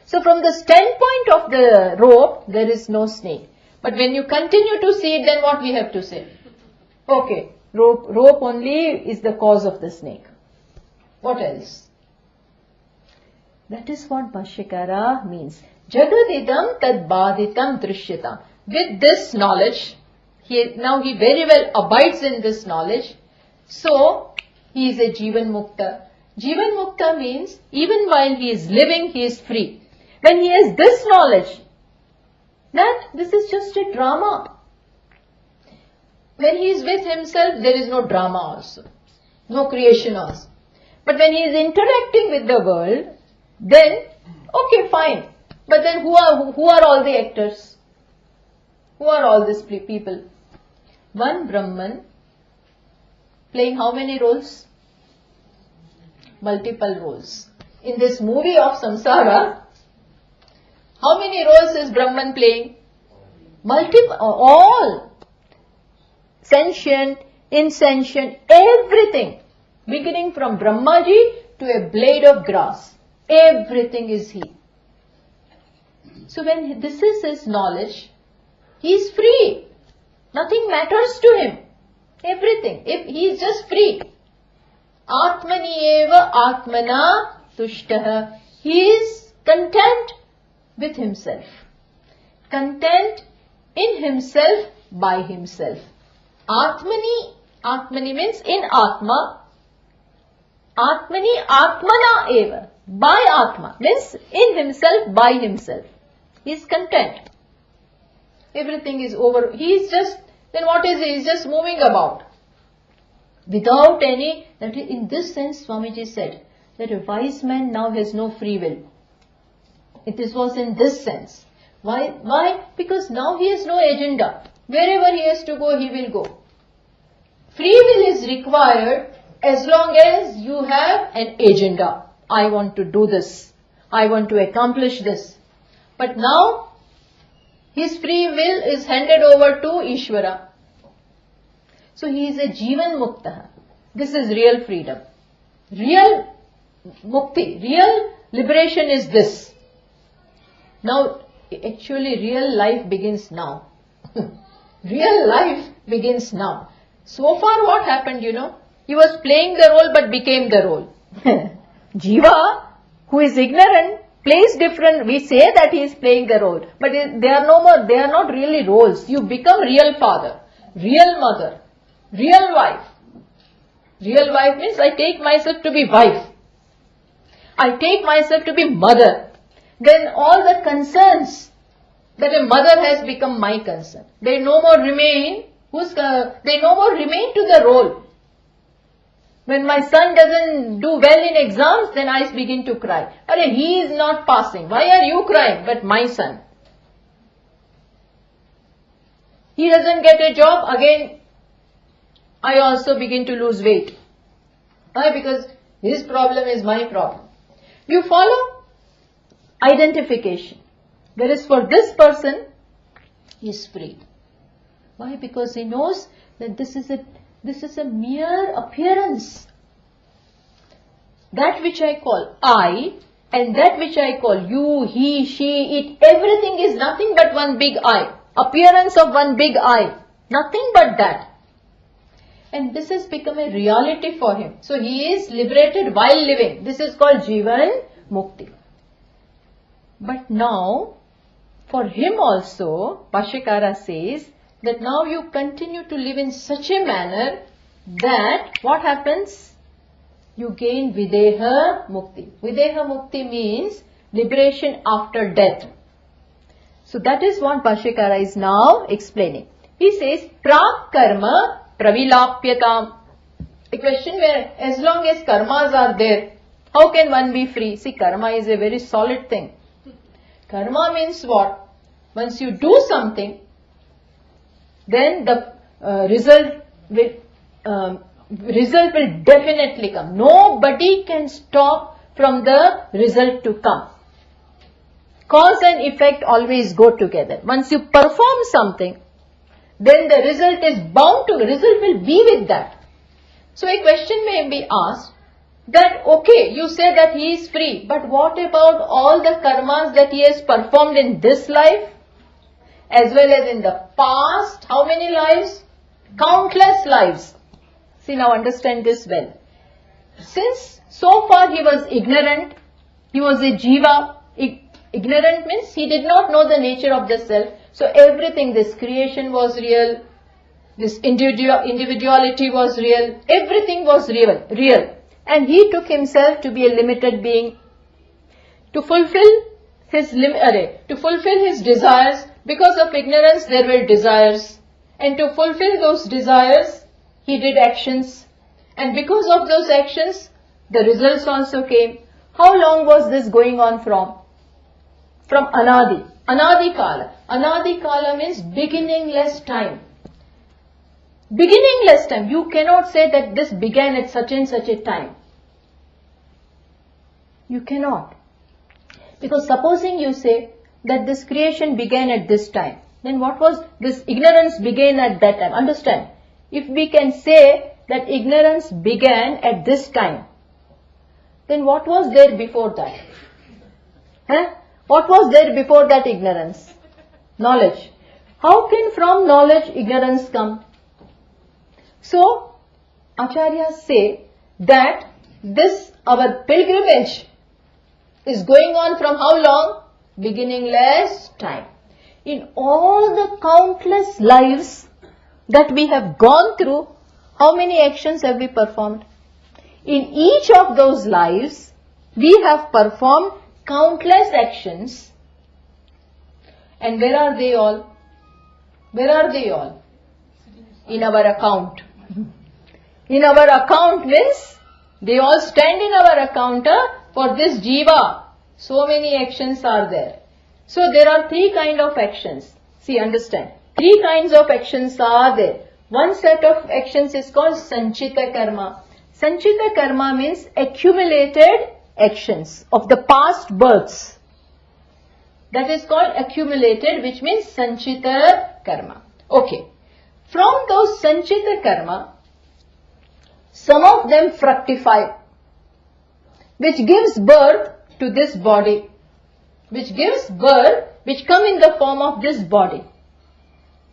So from the standpoint of the rope, there is no snake. But when you continue to see it, then what we have to say? Okay, rope only is the cause of the snake. What else? That is what Bhashyakara means. Jagadidam tad baditam drishyatam. With this knowledge, now he very well abides in this knowledge. So, he is a Jivan Mukta. Jivan Mukta means even while he is living, he is free. When he has this knowledge, that this is just a drama. When he is with himself, there is no drama also. No creation also. But when he is interacting with the world, then, okay, fine. But then who are all the actors? Who are all these people? One Brahman playing how many roles? Multiple roles. In this movie of samsara, how many roles is Brahman playing? Multiple, all. Sentient, insentient, everything. Beginning from Brahmaji to a blade of grass. Everything is he. So when this is his knowledge, he is free. Nothing matters to him. Everything. If he is just free. Atmani eva atmana tushtaha. He is content with himself. Content in himself by himself. Atmani means in Atma. Atmani atmana eva. By Atma means in himself by himself. He is content. Everything is over. He is just, then what is he? He is just moving about. Without any, that is, in this sense Swamiji said that a wise man now has no free will. It was in this sense. Why? Because now he has no agenda. Wherever he has to go, he will go. Free will is required as long as you have an agenda. I want to do this. I want to accomplish this. But now, his free will is handed over to Ishvara. So he is a Jivan Mukta. This is real freedom. Real Mukti, real liberation is this. Now, actually real life begins now. Real life begins now. So far what happened, he was playing the role but became the role. Jiva, who is ignorant, plays different. We say that he is playing the role, but they are no more. They are not really roles. You become real father, real mother, real wife. Real wife means I take myself to be wife. I take myself to be mother. Then all the concerns that a mother has become my concern. They no more remain. They no more remain to the role. When my son doesn't do well in exams, then I begin to cry. Arey, he is not passing. Why are you crying? But my son. He doesn't get a job, again I also begin to lose weight. Why? Because his problem is my problem. You follow? Identification. Whereas for this person, he is free. Why? Because he knows that this is a mere appearance. That which I call I and that which I call you, he, she, it, everything is nothing but one big I. Appearance of one big I. Nothing but that. And this has become a reality for him. So he is liberated while living. This is called Jivan Mukti. But now, for him also, Bhashyakara says that now you continue to live in such a manner that what happens? You gain Videha Mukti. Videha Mukti means liberation after death. So that is what Bhashyakara is now explaining. He says, Prak karma pravilapyatam. A question where as long as karmas are there, how can one be free? See, karma is a very solid thing. Karma means what? Once you do something, then the result will definitely come. Nobody can stop from the result to come. Cause and effect always go together. Once you perform something, then the result is bound to, result will be with that. So a question may be asked that, okay, you say that he is free, but what about all the karmas that he has performed in this life as well as in the past? How many lives? Countless lives. See, now understand this well. Since so far he was ignorant, he was a jiva. Ignorant means he did not know the nature of the self. So everything, this creation was real, this individuality was real, everything was real. And he took himself to be a limited being, to fulfill his desires. Because of ignorance there were desires, and to fulfill those desires he did actions, and because of those actions the results also came. How long was this going on from? From Anadi. Anadi Kala. Anadi Kala means beginningless time. Beginningless time. You cannot say that this began at such and such a time. You cannot. Because supposing you say that this creation began at this time, then what was this ignorance began at that time? Understand? If we can say that ignorance began at this time, then what was there before that? What was there before that ignorance? Knowledge. How can from knowledge ignorance come? So, Acharyas say that this, our pilgrimage is going on from how long? Beginningless time. In all the countless lives that we have gone through, how many actions have we performed? In each of those lives, we have performed countless actions. And where are they all? Where are they all? In our account. In our account means they all stand in our account for this jiva. So many actions are there. So there are three kinds of actions. See, understand. Three kinds of actions are there. One set of actions is called Sanchita Karma. Sanchita Karma means accumulated actions of the past births. That is called accumulated, which means Sanchita Karma. Okay. From those Sanchita Karma, some of them fructify, which gives birth to this body, which come in the form of this body.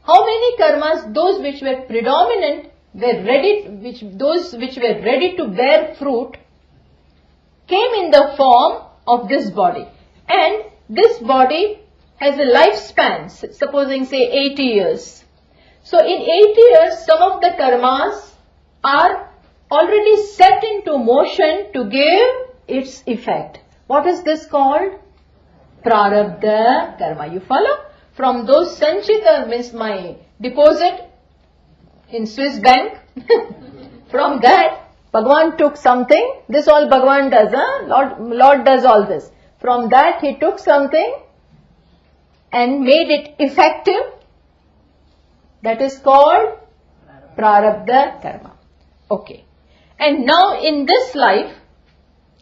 How many karmas? Those which were predominant, those which were ready to bear fruit, came in the form of this body. And this body has a lifespan, supposing say 80 years. So in 80 years, some of the karmas are already set into motion to give its effect. What is this called? Prarabdha karma. You follow? From those Sanchita means my deposit in Swiss bank. From that, Bhagavan took something. This all Bhagavan does. Lord does all this. From that he took something and made it effective. That is called Prarabdha karma. Okay. And now in this life,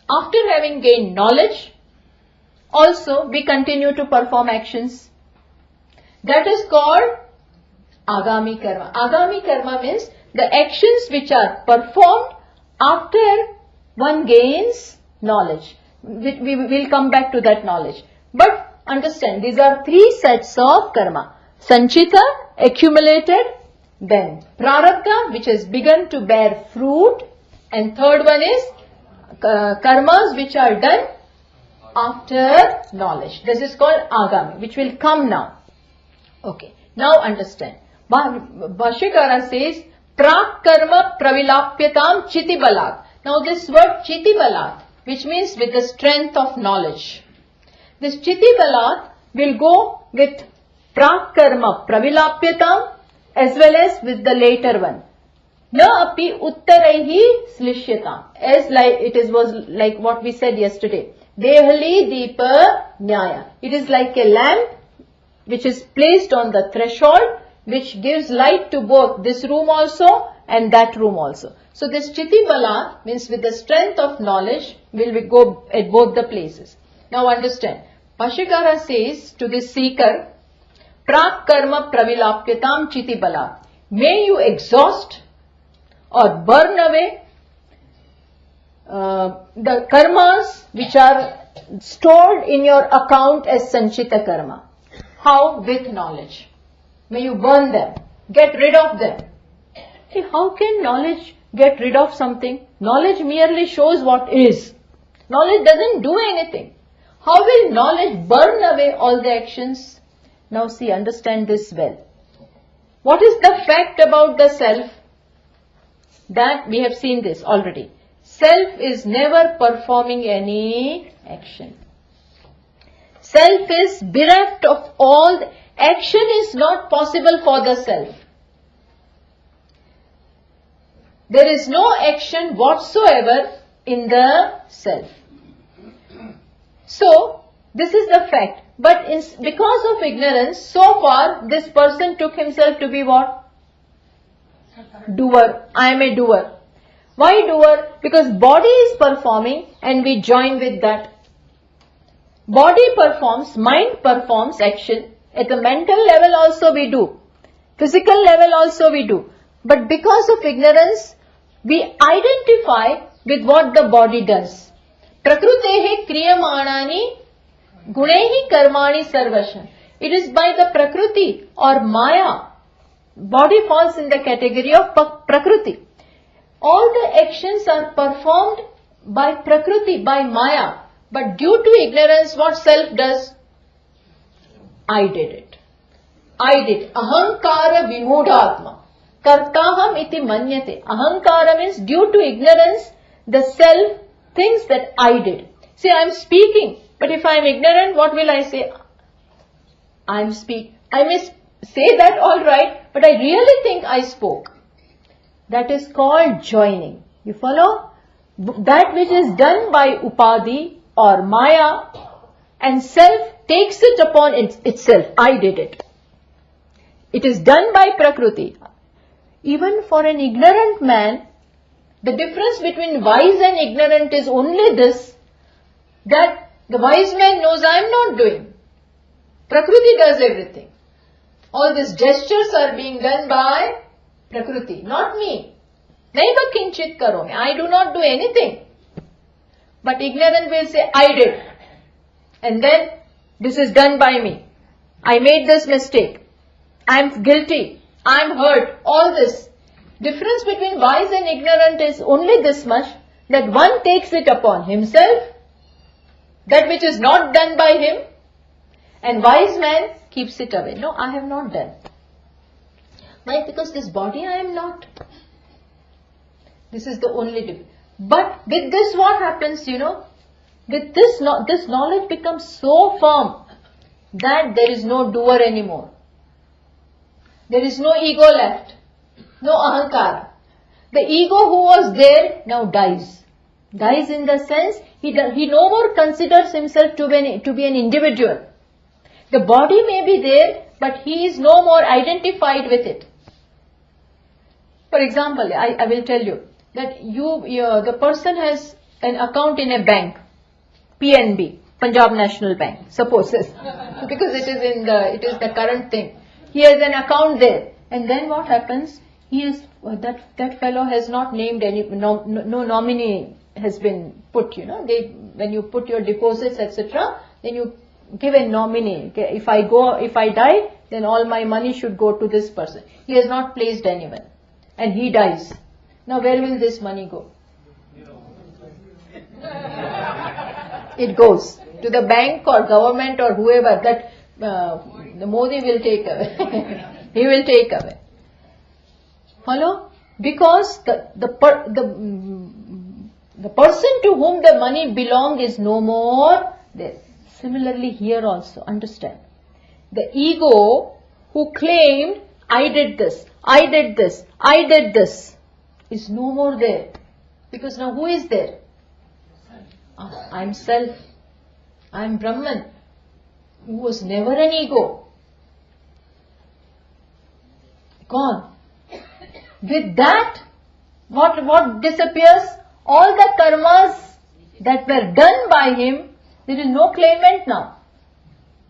after having gained knowledge, also we continue to perform actions. That is called Agami karma. Agami karma means the actions which are performed after one gains knowledge. We will come back to that knowledge. But understand, these are three sets of karma. Sanchita, accumulated, then Prarabdha, which has begun to bear fruit, and third one is karmas which are done after knowledge. This is called Agami, which will come now. Okay, now understand. Bhashyakara says, Prak karma pravilapyatam chiti balat. Now this word chiti balat, which means with the strength of knowledge. This chiti balat will go with prak karma pravilapyatam as well as with the later one. Na api uttaraihi slishyatam. As like was like what we said yesterday. Dehali deepa nyaya. It is like a lamp which is placed on the threshold, which gives light to both this room also and that room also. So this chiti balat means with the strength of knowledge will we go at both the places. Now understand. Bhashyakara says to this seeker, Prak karma pravilapyatam chiti balat. May you exhaust or burn away the karmas which are stored in your account as sanchita karma. How? With knowledge. May you burn them. Get rid of them. See, how can knowledge get rid of something? Knowledge merely shows what is. Knowledge doesn't do anything. How will knowledge burn away all the actions? Now see, understand this well. What is the fact about the self? That we have seen this already. Self is never performing any action. Self is bereft of all. Action is not possible for the self. There is no action whatsoever in the self. So, this is the fact. But because of ignorance, so far this person took himself to be what? Doer. I am a doer. Why doer? Because body is performing and we join with that. Body performs, mind performs action. At the mental level also we do. Physical level also we do. But because of ignorance, we identify with what the body does. Prakrutehe kriyamanani gunehi karmani sarvashan. It is by the Prakriti or Maya. Body falls in the category of Prakriti. All the actions are performed by Prakriti, by Maya. But due to ignorance, what self does? I did it. I did. Ahankara vimudhatma. Kartaham iti manyate. Ahankara means due to ignorance, the self thinks that I did. See, I am speaking. But if I am ignorant, what will I say? I am speaking. I may say that all right, but I really think I spoke. That is called joining. You follow? That which is done by Upadhi or Maya and self takes it upon itself. I did it. It is done by Prakriti. Even for an ignorant man, the difference between wise and ignorant is only this, that the wise man knows I am not doing. Prakriti does everything. All these gestures are being done by Prakriti, not me. Naiva kinchit karomi. I do not do anything. But ignorant will say, I did. And then, this is done by me. I made this mistake. I am guilty. I am hurt. All this. Difference between wise and ignorant is only this much, that one takes it upon himself, that which is not done by him, and wise man keeps it away. No, I have not done. Why? Because this body I am not. This is the only difference. But with this what happens, with this knowledge becomes so firm that there is no doer anymore. There is no ego left. No ahankara. The ego who was there now dies. Dies in the sense he no more considers himself to be an individual. The body may be there, but he is no more identified with it. For example, I will tell you that the person has an account in a bank, PNB, Punjab National Bank, suppose, because it is the current thing. He has an account there, and then what happens? That fellow has not named no nominee has been put. When you put your deposits, etc., then you give a nominee. Okay, if I die, then all my money should go to this person. He has not placed anyone, and he dies. Now where will this money go? It goes to the bank or government or whoever that the Modi will take away. He will take away. Follow? Because the person to whom the money belonged is no more there. Similarly here also, understand. The ego who claimed, I did this, I did this, I did this, is no more there. Because now who is there? I'm self. I'm Brahman, who was never an ego. Gone. With that, what disappears? All the karmas that were done by him, there is no claimant now.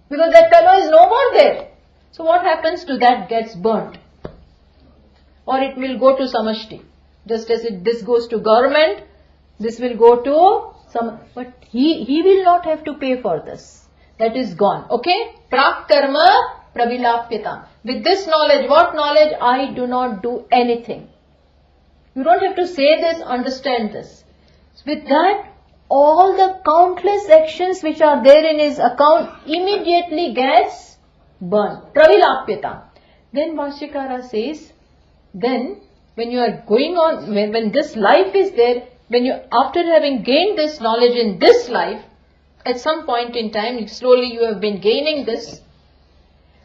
Because that karma is no more there. So what happens to that? Gets burnt. Or it will go to samashti. Just as this goes to government, this will go to some, but he will not have to pay for this. That is gone. Okay? Prak karma pravilapyatam. With this knowledge, what knowledge? I do not do anything. You don't have to say this, understand this. With that, all the countless actions which are there in his account immediately gets burned. Pravilapyatam. Then Bhashyakara says, then when you are going on, when this life is there, when you, after having gained this knowledge in this life, at some point in time, slowly you have been gaining this,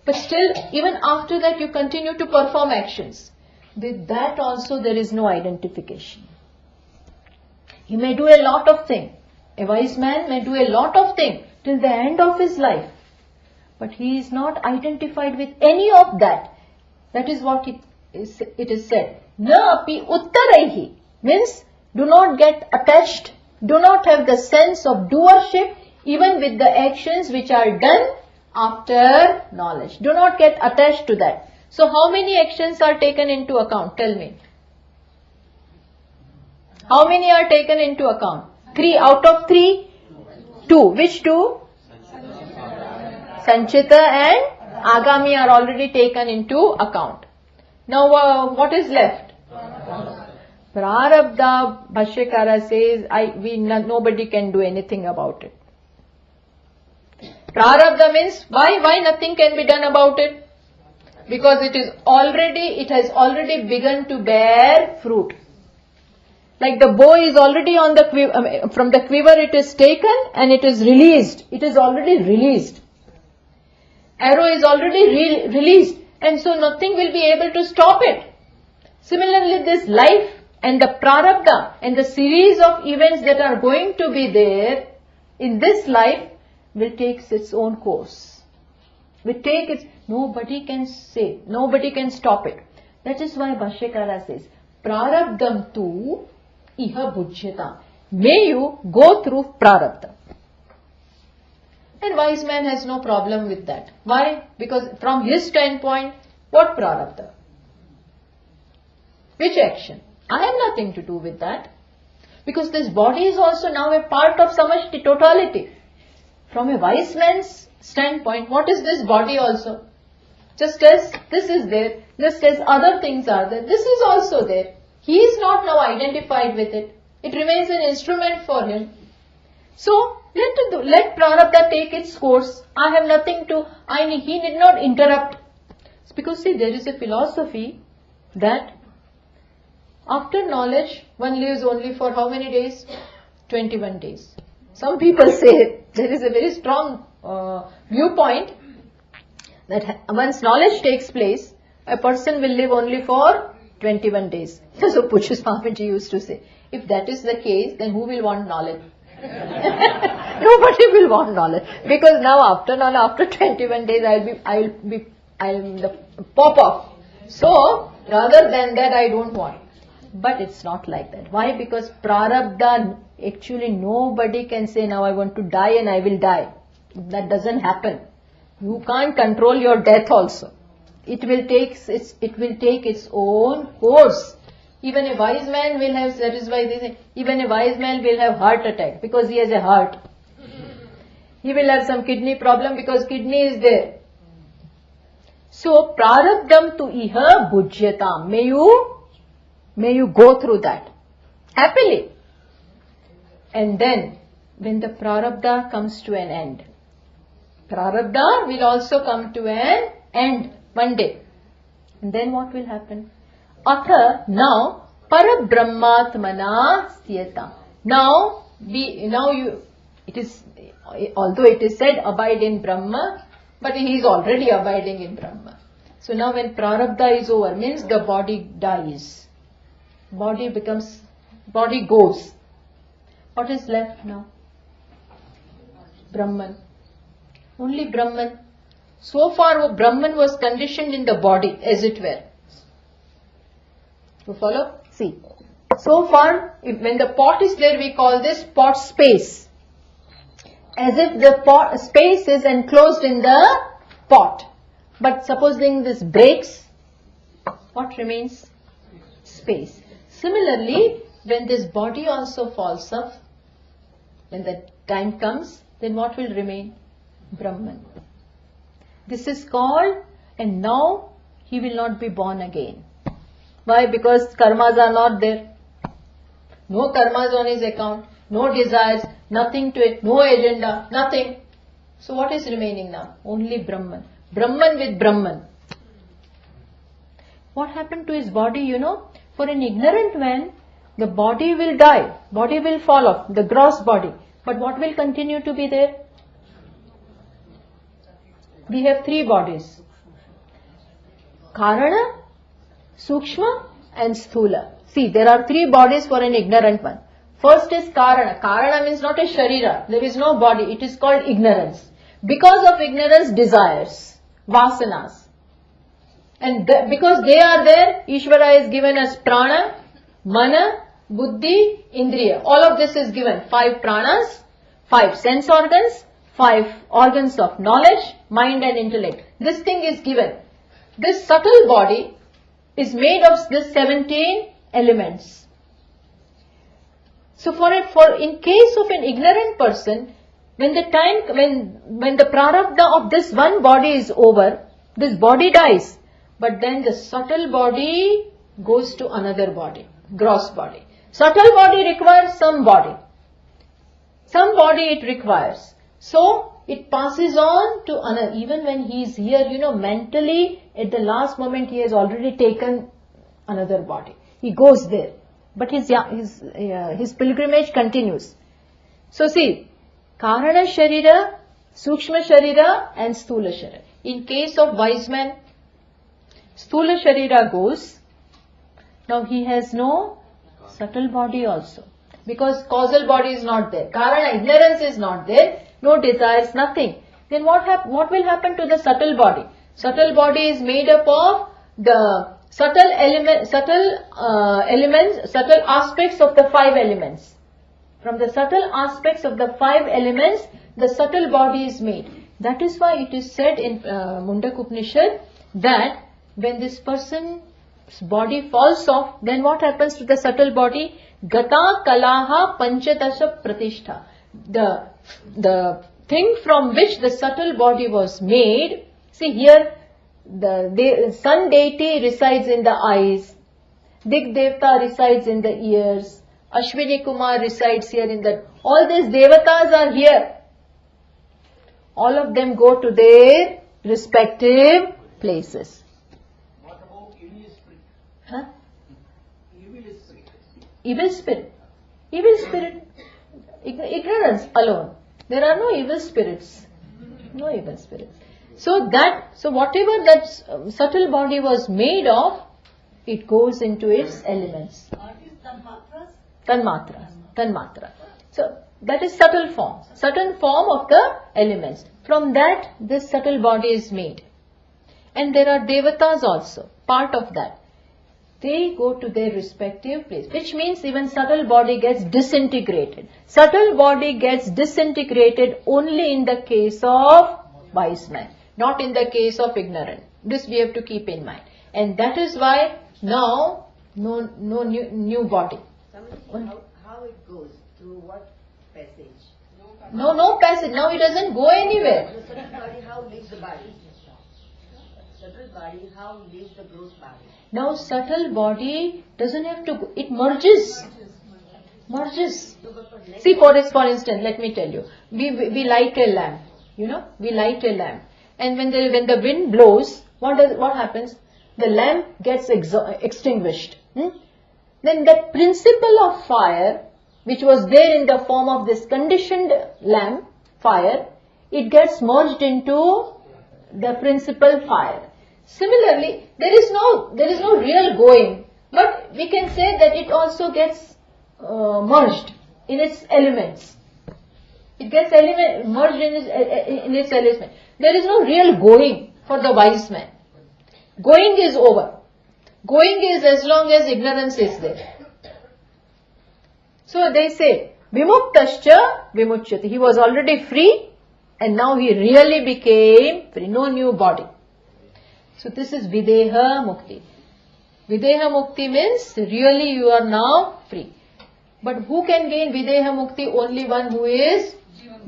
but still, even after that, you continue to perform actions. With that also, there is no identification. He may do a lot of things. A wise man may do a lot of things till the end of his life, but he is not identified with any of that. That is what it is said. Na api uttaraihi, means do not get attached, do not have the sense of doership even with the actions which are done after knowledge. Do not get attached to that. So how many actions are taken into account? Tell me. How many are taken into account? 3 out of 3? 2. Which 2? Sanchita and Agami are already taken into account. Now what is left? Prarabdha, Bhashyakara says, nobody can do anything about it. Prarabdha means, why nothing can be done about it? Because it has already begun to bear fruit. Like the bow is already on the quiver, from the quiver it is taken and it is released. It is already released. Arrow is already released, and so nothing will be able to stop it. Similarly, this life and the prarabdha and the series of events that are going to be there in this life will take its own course. Nobody can say, nobody can stop it. That is why Bhashyakara says, prarabdham tu iha bhujyata. May you go through prarabdha. And wise man has no problem with that. Why? Because from his standpoint, what prarabdha? Which action? I have nothing to do with that. Because this body is also now a part of samashti, totality. From a wise man's standpoint, what is this body also? Just as this is there, just as other things are there, this is also there. He is not now identified with it. It remains an instrument for him. So, let prarabdha take its course. I have nothing to, he need not interrupt. It's because see, there is a philosophy that after knowledge, one lives only for how many days? 21 days. Some people say, there is a very strong viewpoint that once knowledge takes place, a person will live only for 21 days. So Pujya Swamiji used to say, if that is the case, then who will want knowledge? Nobody will want knowledge. Because now after 21 days, I'll the pop off. So, rather than that, I don't want. But it's not like that. Why? Because prarabdha, actually nobody can say, now I want to die and I will die. That doesn't happen. You can't control your death also. It will take its own course. Even a wise man will have, that is why they say, even a wise man will have heart attack because he has a heart. He will have some kidney problem because kidney is there. So, prarabdham tu iha bhujyatam. May you go through that happily. And then, when the prarabdha comes to an end, prarabdha will also come to an end one day. And then what will happen? Atha, now, Parabrahmatmana Sthiyata. Now, although it is said abide in Brahma, but he is already abiding in Brahma. So now when prarabdha is over, means the body dies. Body goes. What is left now? Brahman. Only Brahman. So far Brahman was conditioned in the body, as it were. You follow? See. So far, when the pot is there, we call this pot space. As if the pot space is enclosed in the pot. But supposing this breaks, what remains? Space. Similarly, when this body also falls off, when the time comes, then what will remain? Brahman. This is called, and now he will not be born again. Why? Because karmas are not there. No karmas on his account, no desires, nothing to it, no agenda, nothing. So what is remaining now? Only Brahman. Brahman with Brahman. What happened to his body, For an ignorant man, the body will die, body will fall off, the gross body. But what will continue to be there? We have three bodies. Karana, Sukshma and Sthula. See, there are three bodies for an ignorant one. First is Karana. Karana means not a Sharira. There is no body. It is called ignorance. Because of ignorance, desires, vasanas. And because they are there, Ishvara is given as Prana, Mana, Buddhi, Indriya. All of this is given. 5 pranas, 5 sense organs, 5 organs of knowledge, mind and intellect. This thing is given. This subtle body is made of this 17 elements. So in case of an ignorant person, when the prarabdha of this one body is over, this body dies. But then the subtle body goes to another body, gross body. Subtle body requires some body. Some body it requires. So it passes on to another. Even when he is here, mentally at the last moment he has already taken another body. He goes there. But his pilgrimage continues. So see, Karana Sharira, Sukshma Sharira and Sthula Sharira. In case of wise man, Sthula Sharira goes. Now he has no subtle body also. Because causal body is not there. Karana, ignorance is not there. No desires, nothing. Then what will happen to the subtle body? Subtle body is made up of the subtle aspects of the 5 elements. From the subtle aspects of the 5 elements, the subtle body is made. That is why it is said in Mundak Upanishad that when this person's body falls off, then what happens to the subtle body? Gata Kalaha Panchadasha Pratishtha. The thing from which the subtle body was made, see here, the sun deity resides in the eyes, Dig Devta resides in the ears, Ashwini Kumar resides here in the, all these devatas are here. All of them go to their respective places. What about evil spirit? Huh? Evil spirit. Evil spirit. Evil spirit. Ignorance alone. There are no evil spirits. No evil spirits. So whatever that subtle body was made of, it goes into its elements. Are these tanmatras? Tanmatra. So that is subtle form of the elements. From that, this subtle body is made. And there are devatas also, part of that. They go to their respective place, which means even subtle body gets disintegrated. Subtle body gets disintegrated only in the case of wise man, not in the case of ignorant. This we have to keep in mind. And that is why now no new body. How it goes? Through what passage? No passage. Now it doesn't go anywhere. The subtle body, how leaves the body? Subtle body, how leaves the gross body? Now subtle body doesn't have to go. It merges. See, for instance, let me tell you. We light a lamp. We light a lamp. And when the wind blows, what happens? the lamp gets extinguished. Then that principle of fire, which was there in the form of this conditioned lamp, fire, it gets merged into the principal fire. Similarly, there is no real going, but we can say that it also gets merged in its elements. It gets merged in its elements. There is no real going for the wise man. Going is over. Going is as long as ignorance is there. So they say, Vimuktascha Vimuchyati. He was already free and now he really became free. No new body. So this is Videha Mukti. Videha Mukti means really you are now free. But who can gain Videha Mukti? Only one who is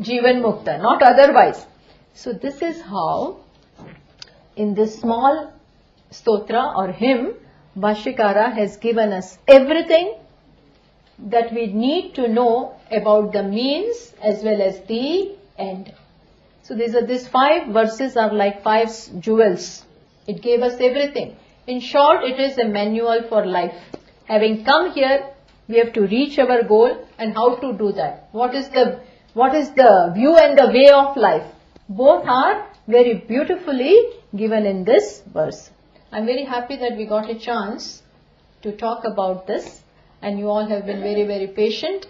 Jivan Mukta, not otherwise. So this is how in this small stotra or hymn, Bhashyakara has given us everything that we need to know about the means as well as the end. So these 5 verses are like 5 jewels. It gave us everything. In short, it is a manual for life. Having come here, we have to reach our goal, and how to do that. What is the view and the way of life? Both are very beautifully given in this verse. I'm very happy that we got a chance to talk about this, and you all have been very, very patient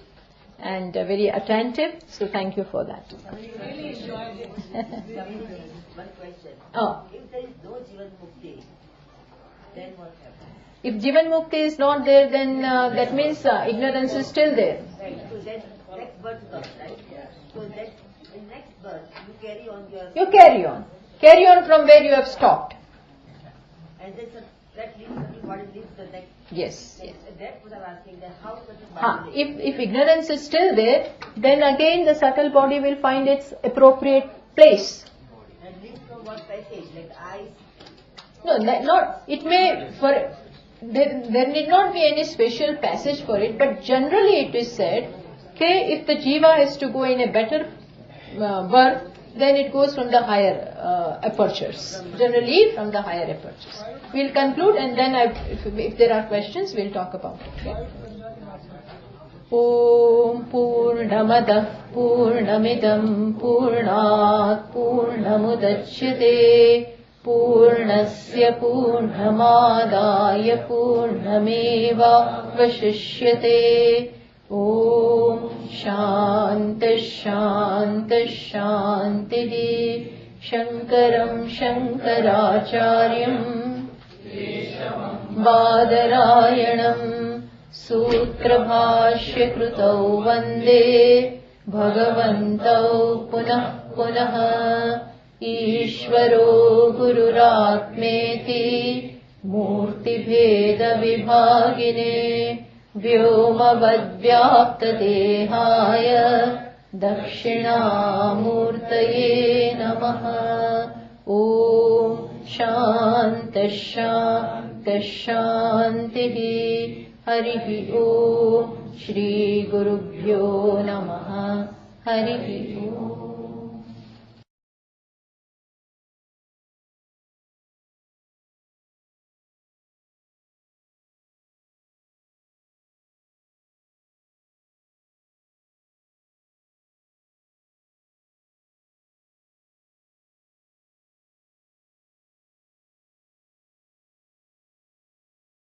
and very attentive. So thank you for that. Really enjoyed it. One question. Oh. If there is no Jivan Mukti, then what happens? If Jivan Mukti is not there, then that means ignorance is still there. Right. So then next birth comes, right? So that in next birth you carry on your. You carry on. Carry on from where you have stopped. And then that leads the body leads the next. Yes. Yes. That's what I'm asking. That how does the body? If ignorance is still there, then again the subtle body will find its appropriate place. And leads from what passage? Like eyes. No, not. It may there need not be any special passage for it, but generally it is said, okay, if the jiva has to go in a better birth, then it goes from the higher apertures. Generally from the higher apertures. We'll conclude, and then if there are questions, we'll talk about it. Okay? Om Purnamadah Purnamidam Purnat Purnamudachyate Purnasya Purnamadaya Purnameva Vashishyate. Om Shanta Shanta Shantihi. Shankaram Shankaracharyam Badarayanam Sutrabhashya Krutau Vande Bhagavantau Punah Punah Ishvaro Gururatmeti Murti Bheda Vibhagine Vyomavadvyapta Dehaya Dakshinamurtaye Namaha. Om Shanta Shanta Shantihi. Harihi Om Shri Gurubhyo Namaha. Harihi Om.